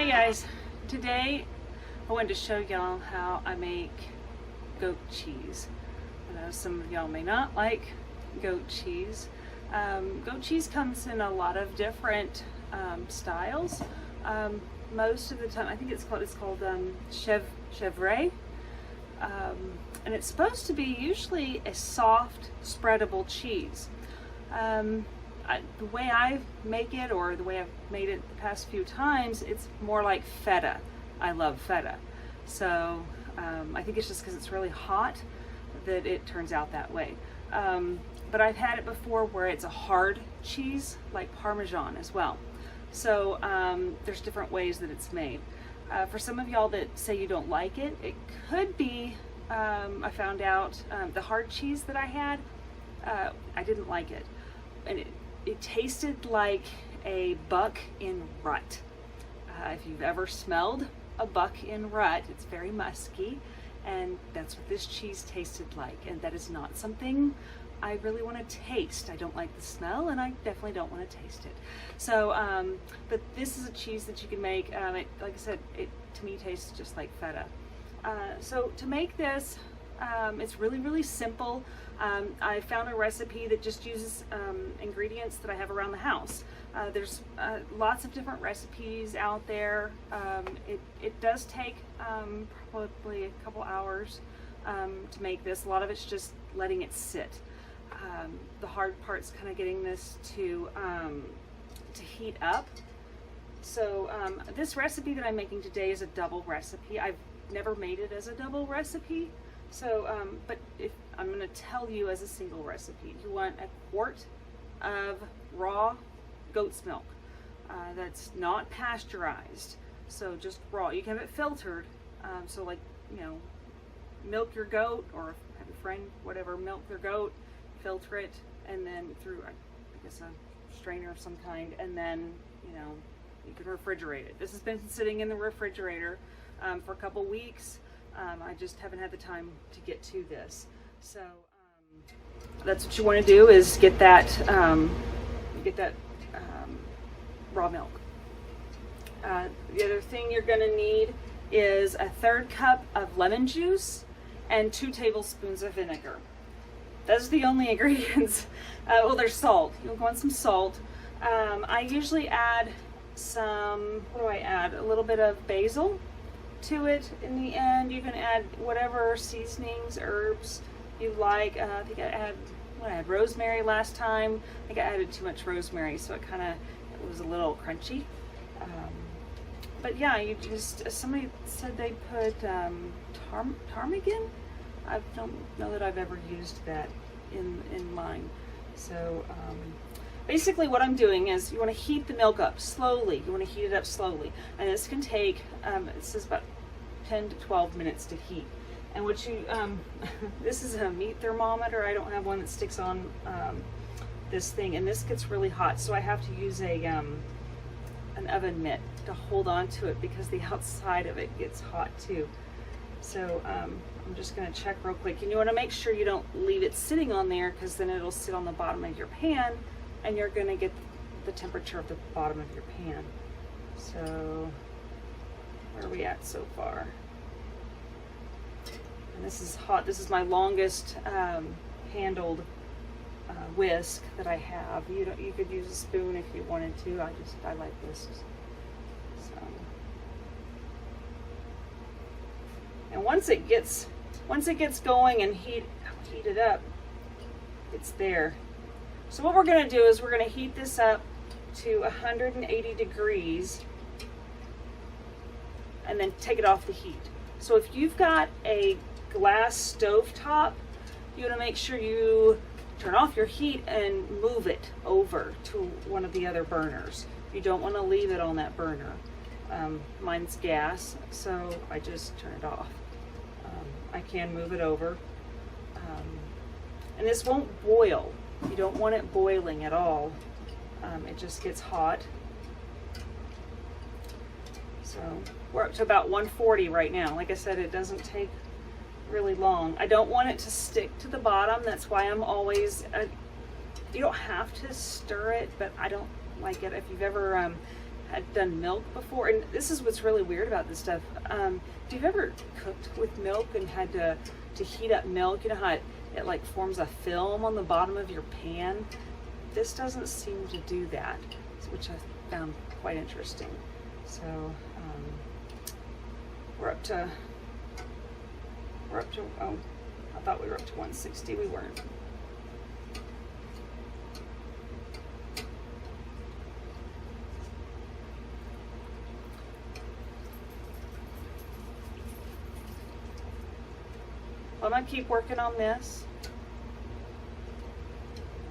Hey guys, today I wanted to show y'all how I make goat cheese. I know some of y'all may not like goat cheese. Goat cheese comes in a lot of different styles. Most of the time, I think it's called chèvre, and it's supposed to be usually a soft, spreadable cheese. The way I make it, or the way I've made it the past few times, it's more like feta. I love feta. So I think it's just because it's really hot that it turns out that way. But I've had it before where it's a hard cheese, like Parmesan as well. So there's different ways that it's made. For some of y'all that say you don't like it, it could be, I found out the hard cheese that I had, I didn't like it. And it tasted like a buck in rut. If you've ever smelled a buck in rut, it's very musky, and that's what this cheese tasted like. And that is not something I really want to taste. I don't like the smell, and I definitely don't want to taste it. So, but this is a cheese that you can make. Like I said, it to me tastes just like feta. So to make this, it's really, really simple. I found a recipe that just uses ingredients that I have around the house. There's lots of different recipes out there. It does take probably a couple hours to make this. A lot of it's just letting it sit. The hard part's kind of getting this to heat up. So this recipe that I'm making today is a double recipe. I've never made it as a double recipe. So, but if I'm going to tell you as a single recipe, you want a quart of raw goat's milk that's not pasteurized, so just raw. You can have it filtered, so like, you know, milk your goat, or have a friend, whatever, milk their goat, filter it, and then through, I guess, a strainer of some kind, and then, you know, you can refrigerate it. This has been sitting in the refrigerator for a couple weeks. I just haven't had the time to get to this. So that's what you want to do, is get that raw milk. The other thing you're going to need is a 1/3 cup of lemon juice and 2 tablespoons of vinegar. Those are the only ingredients. Well, there's salt. You'll want some salt. I usually add some, what do I add? A little bit of basil to it in the end. You can add whatever seasonings, herbs you like. I think I had rosemary last time. I think I added too much rosemary, so it was a little crunchy. But yeah, you just, somebody said they put ptarmigan. I don't know that I've ever used that in mine. So basically what I'm doing is, you want to heat the milk up slowly. You want to heat it up slowly. And this can take, it says about 10 to 12 minutes to heat. And what you, this is a meat thermometer. I don't have one that sticks on this thing. And this gets really hot, so I have to use an oven mitt to hold on to it, because the outside of it gets hot too. So I'm just going to check real quick. And you want to make sure you don't leave it sitting on there, because then it'll sit on the bottom of your pan, and you're going to get the temperature of the bottom of your pan. So where are we at so far? And this is hot. This is my longest handled whisk that I have. You could use a spoon if you wanted to. I like whisks. So, and once it gets going and heated up, it's there. So what we're going to do is we're going to heat this up to 180 degrees and then take it off the heat. So if you've got a glass stove top, you want to make sure you turn off your heat and move it over to one of the other burners. You don't want to leave it on that burner. Mine's gas, so I just turn it off. I can move it over. And this won't boil. You don't want it boiling at all. It just gets hot. So we're up to about 140 right now. Like I said, it doesn't take really long. I don't want it to stick to the bottom. That's why I'm always, you don't have to stir it, but I don't like it. If you've ever had done milk before, and this is what's really weird about this stuff. Do you ever cooked with milk and had to heat up milk? You know how it like forms a film on the bottom of your pan? This doesn't seem to do that, which I found quite interesting. So we're up to, oh, I thought we were up to 160, we weren't. I'm gonna keep working on this.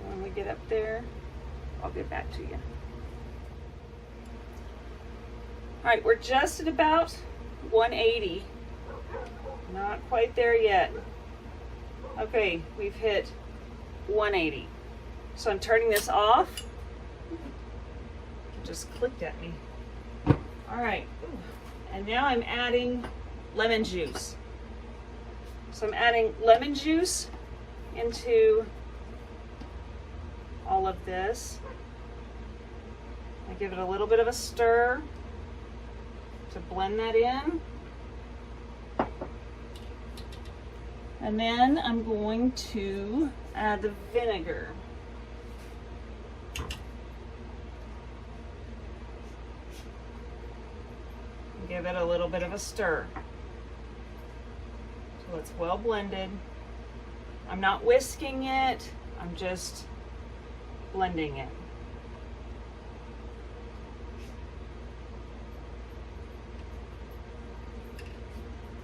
When we get up there, I'll get back to you. All right, we're just at about 180. Not quite there yet. Okay, we've hit 180. So I'm turning this off. It just clicked at me. All right, and now I'm adding lemon juice. So I'm adding lemon juice into all of this. I give it a little bit of a stir to blend that in. And then I'm going to add the vinegar. Give it a little bit of a stir. So it's well blended. I'm not whisking it, I'm just blending it.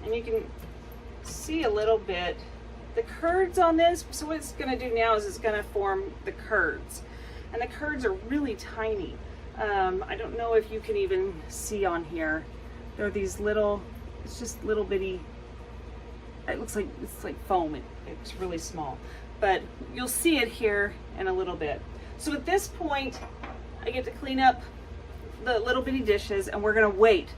And you can see a little bit the curds on this. So what it's going to do now is it's going to form the curds, and the curds are really tiny. I don't know if you can even see on here. They're these little, it's just little bitty, it looks like it's like foam. It's really small, but you'll see it here in a little bit. So at this point I get to clean up the little bitty dishes, and we're going to wait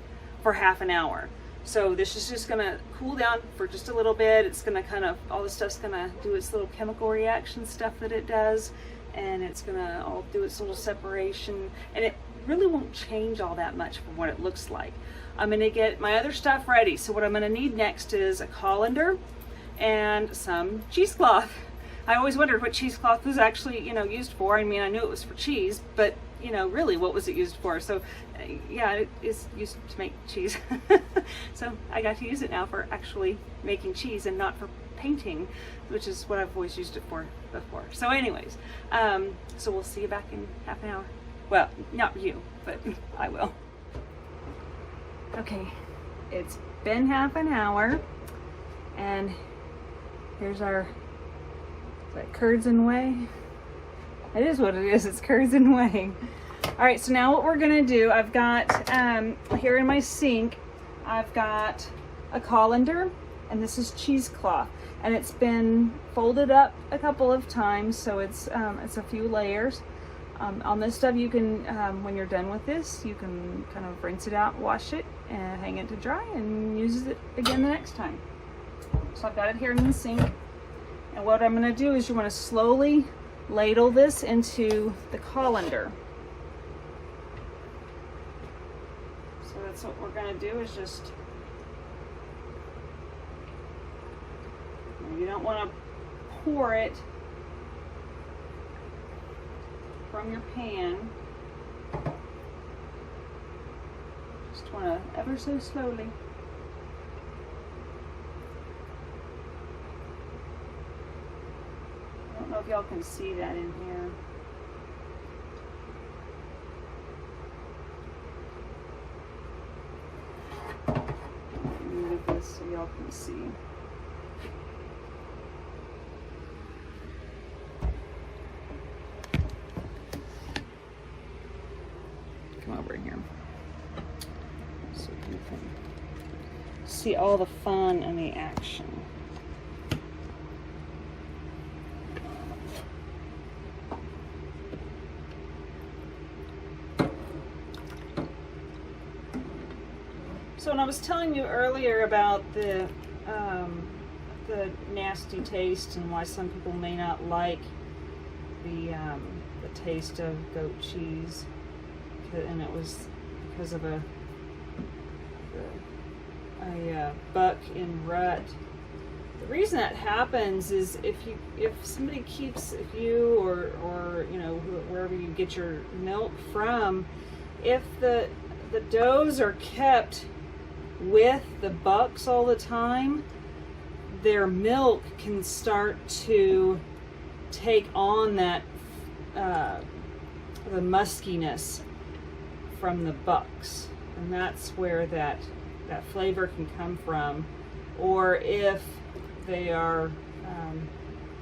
for half an hour. So this is just gonna cool down for just a little bit. It's gonna kind of, all the stuff's gonna do its little chemical reaction stuff that it does, and it's gonna all do its little separation, and it really won't change all that much from what it looks like. I'm gonna get my other stuff ready. So what I'm gonna need next is a colander and some cheesecloth. I always wondered what cheesecloth was actually, you know, used for. I mean, I knew it was for cheese, but you know, really what was it used for? So yeah, it is used to make cheese. So I got to use it now for actually making cheese and not for painting, which is what I've always used it for before. So anyways, so we'll see you back in half an hour. Well, not you, but I will. Okay, it's been half an hour, and here's our, is that curds and whey? It is what it is, it's curds and whey. All right, so now what we're gonna do, I've got, here in my sink, I've got a colander, and this is cheesecloth, and it's been folded up a couple of times, so it's a few layers. On this stuff, you can, when you're done with this, you can kind of rinse it out, wash it, and hang it to dry, and use it again the next time. So I've got it here in the sink, and what I'm gonna do is you wanna slowly ladle this into the colander. So that's what we're going to do, is just, you don't want to pour it from your pan. Just want to ever so slowly. I don't know if y'all can see that in here. Move this so y'all can see. Come over here so you can see all the fun and the action. So when I was telling you earlier about the nasty taste and why some people may not like the taste of goat cheese, and it was because of a buck in rut. The reason that happens is if somebody keeps, if you or you know, wherever you get your milk from, if the does are kept with the bucks all the time, their milk can start to take on that the muskiness from the bucks, and that's where that flavor can come from. Or if they are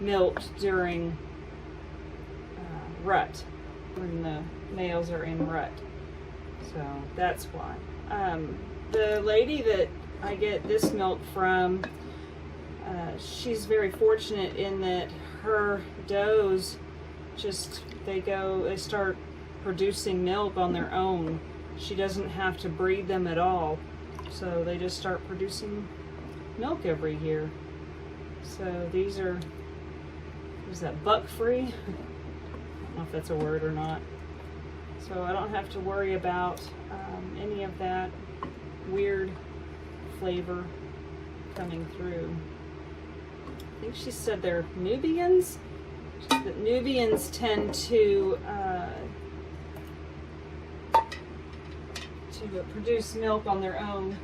milked during rut, when the males are in rut. So that's why. The lady that I get this milk from, she's very fortunate in that her does just, they start producing milk on their own. She doesn't have to breed them at all. So they just start producing milk every year. So these are, is that buck free? I don't know if that's a word or not. So I don't have to worry about any of that weird flavor coming through. I think she said they're Nubians. That Nubians tend to produce milk on their own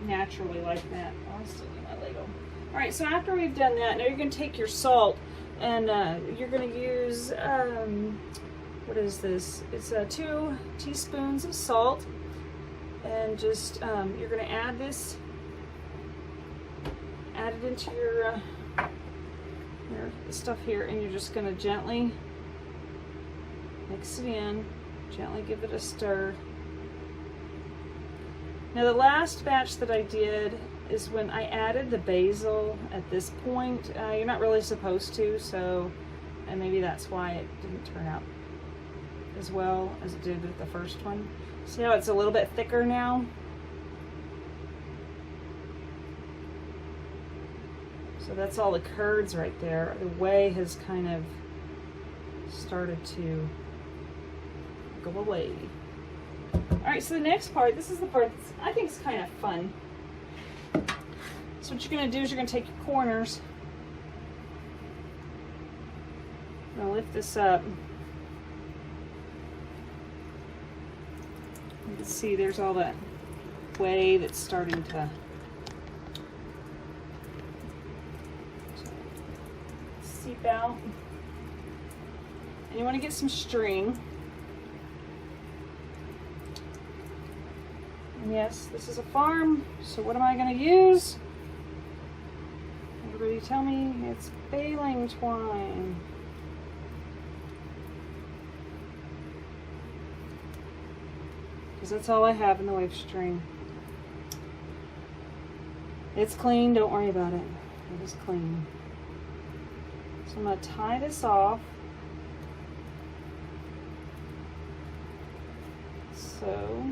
naturally like that. Oh, I still need my Lego. All right, so after we've done that, now you're going to take your salt and you're going to use what is this? It's 2 teaspoons of salt, and just you're going to add this. Add it into your stuff here, and you're just going to gently mix it in, gently give it a stir. Now the last batch that I did is when I added the basil at this point. You're not really supposed to, so, and maybe that's why it didn't turn out as well as it did with the first one. See how it's a little bit thicker now? So that's all the curds right there. The whey has kind of started to go away. Alright, so the next part, this is the part that I think is kind of fun. So what you're going to do is you're going to take your corners. I'm going to lift this up. You can see there's all that whey that's starting to seep out. And you want to get some string. And yes, this is a farm, so what am I going to use? Everybody tell me. It's baling twine. Because that's all I have in the way of string. It's clean, don't worry about it. It is clean. So I'm going to tie this off. So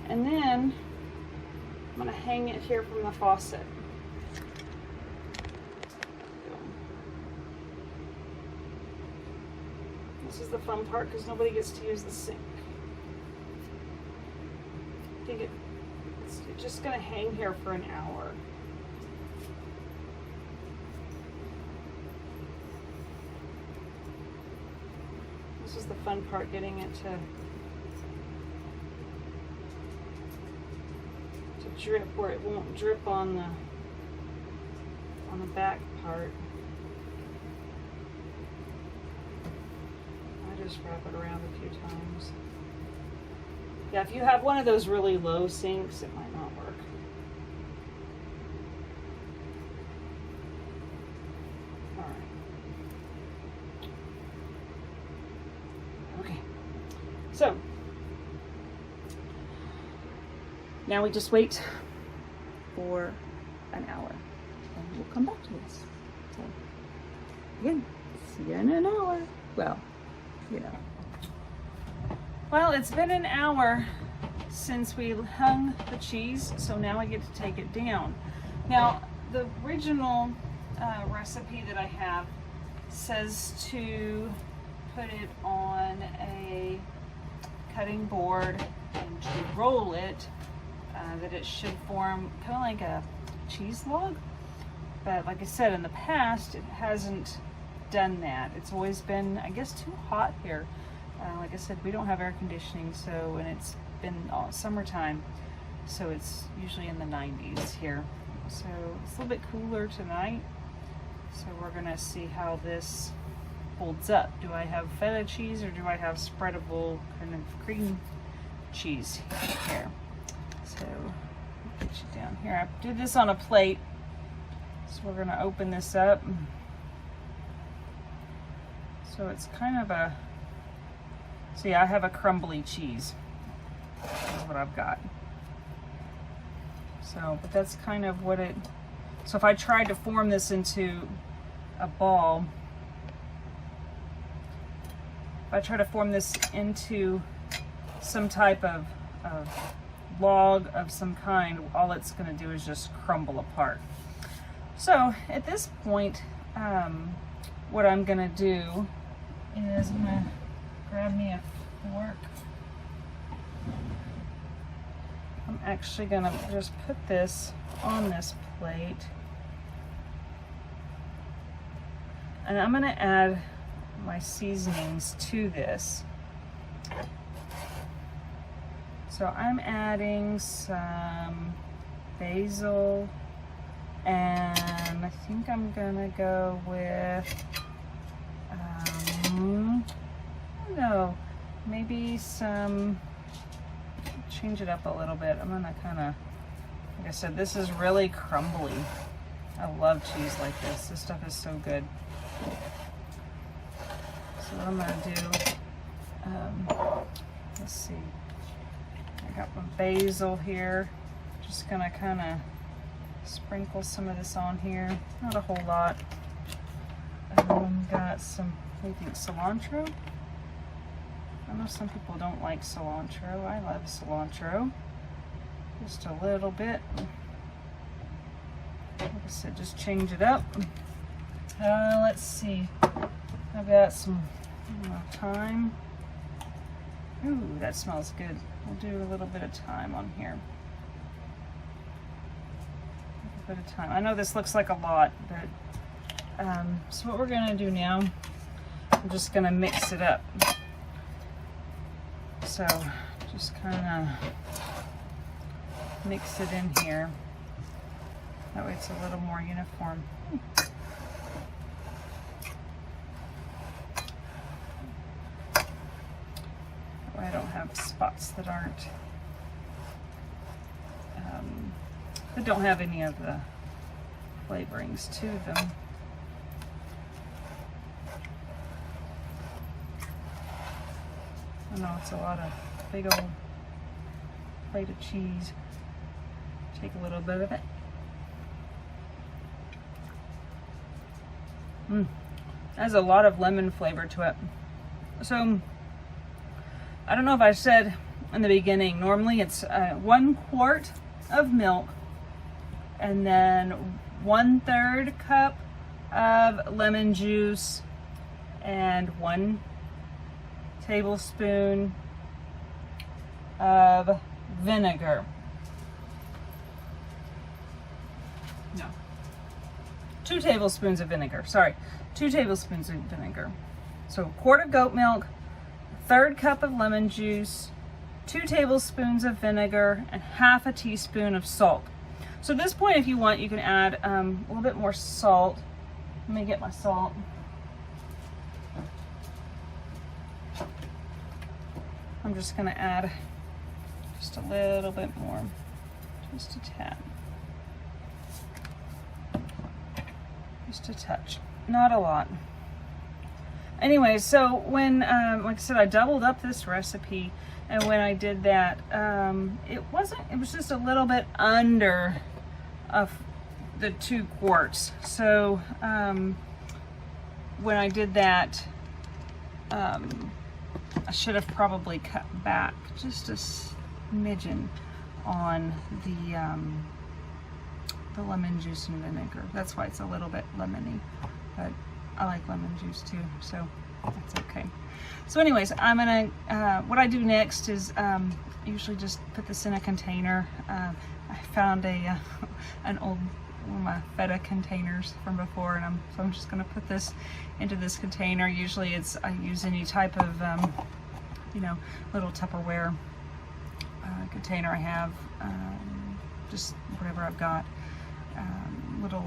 and then I'm going to hang it here from the faucet. This is the fun part because nobody gets to use the sink. I think it's just going to hang here for an hour. This is the fun part, getting it to drip where it won't drip on the back part. I just wrap it around a few times. Yeah, if you have one of those really low sinks, it might not work. All right. Okay. So now we just wait for an hour and we'll come back to this. So again, see you in an hour. Well, you know. Well, it's been an hour since we hung the cheese, so now I get to take it down. Now, the original recipe that I have says to put it on a cutting board and to roll it, that it should form kind of like a cheese log. But like I said, in the past, it hasn't done that. It's always been, I guess, too hot here. Like I said, we don't have air conditioning, so, and it's been summertime, so it's usually in the 90s here. So it's a little bit cooler tonight. So we're gonna see how this holds up. Do I have feta cheese or do I have spreadable kind of cream cheese here? So get you down here. I did this on a plate. So we're gonna open this up. So it's kind of a, see, I have a crumbly cheese. That's what I've got. So, but that's kind of what it, so if I tried to form this into a ball, if I try to form this into some type of log of some kind, all it's going to do is just crumble apart. So at this point, what I'm going to do is I'm going to grab me a fork. I'm actually going to just put this on this plate. And I'm going to add my seasonings to this. So I'm adding some basil, and I think I'm gonna go with, I don't know, maybe some, change it up a little bit. I'm gonna kind of, like I said, this is really crumbly. I love cheese like this. This stuff is so good. So what I'm gonna do, let's see, I got my basil here. Just gonna kind of sprinkle some of this on here, not a whole lot. Got some, what do you think, cilantro? I know some people don't like cilantro. I love cilantro. Just a little bit. Like I said, just change it up. Let's see. I've got some thyme. Ooh, that smells good. We'll do a little bit of thyme on here. A bit of thyme. I know this looks like a lot, but so what we're gonna do now, I'm just gonna mix it up. So just kind of mix it in here. That way it's a little more uniform. I don't have spots that aren't, that don't have any of the flavorings to them. I know it's a lot of big old plate of cheese. Take a little bit of it. Has a lot of lemon flavor to it. So I don't know if I said in the beginning, normally it's 1 quart of milk and then 1/3 cup of lemon juice and 1 tablespoon of vinegar. No. 2 tablespoons of vinegar, sorry. 2 tablespoons of vinegar. So 1 quart of goat milk, 1/3 cup of lemon juice, 2 tablespoons of vinegar, and 1/2 teaspoon of salt. So at this point, if you want, you can add a little bit more salt. Let me get my salt. I'm just gonna add just a little bit more, just a tad. Just a touch, not a lot. Anyway, so when, like I said, I doubled up this recipe, and when I did that, it was just a little bit under of the 2 quarts. So when I did that, I should have probably cut back just a smidgen on the the lemon juice and vinegar. That's why it's a little bit lemony, but I like lemon juice too, so that's okay. So anyways, I'm gonna, what I do next is usually just put this in a container. I found an old one of my feta containers from before, and so I'm just gonna put this into this container. Usually I use any type of you know, little Tupperware container I have, just whatever I've got, little,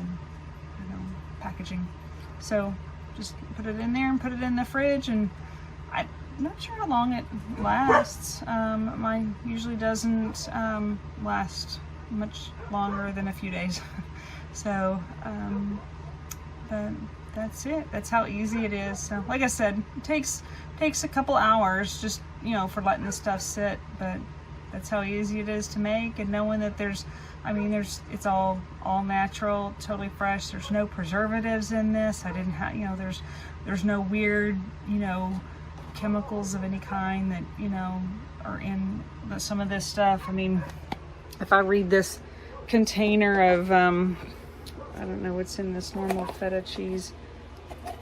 you know, packaging. So just put it in there and put it in the fridge, and I'm not sure how long it lasts. Mine usually doesn't last much longer than a few days. So that's it. That's how easy it is. So like I said, it takes a couple hours just, you know, for letting the stuff sit, but that's how easy it is to make. And knowing that it's all natural, totally fresh. There's no preservatives in this. I didn't have, you know, there's no weird, you know, chemicals of any kind that, you know, are in some of this stuff. I mean, if I read this container of I don't know what's in this normal feta cheese.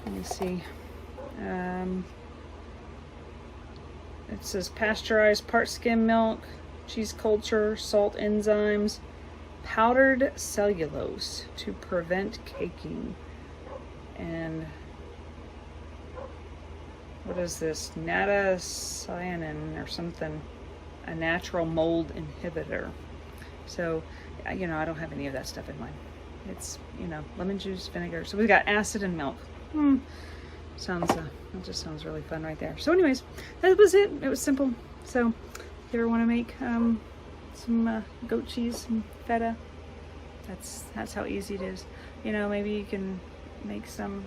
Let me see. It says pasteurized, part skim milk, cheese culture, salt enzymes, powdered cellulose to prevent caking. And what is this? Natacyanin or something, a natural mold inhibitor. So, you know, I don't have any of that stuff in mine. It's, you know, lemon juice, vinegar. So we've got acid and milk. It just sounds really fun right there. So anyways, that was it. It was simple. So if you ever want to make some goat cheese and feta, that's how easy it is. You know, maybe you can make some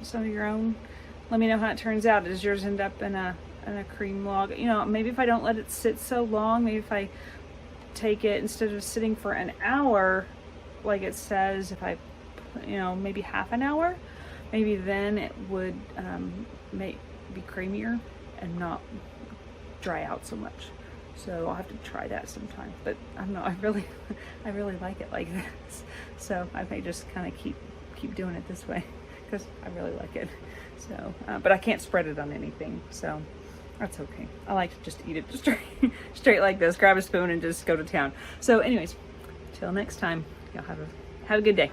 of your own. Let me know how it turns out. Does yours end up in a cream log? You know, maybe if I don't let it sit so long, maybe if I take it instead of sitting for an hour, like it says, if I, you know, maybe half an hour, maybe then it would be creamier and not dry out so much. So I'll have to try that sometime. But I don't know, I really like it like this. So I may just kind of keep doing it this way because I really like it. So, but I can't spread it on anything, so that's okay. I like to just eat it straight like this, grab a spoon and just go to town. So anyways, till next time, y'all have a good day.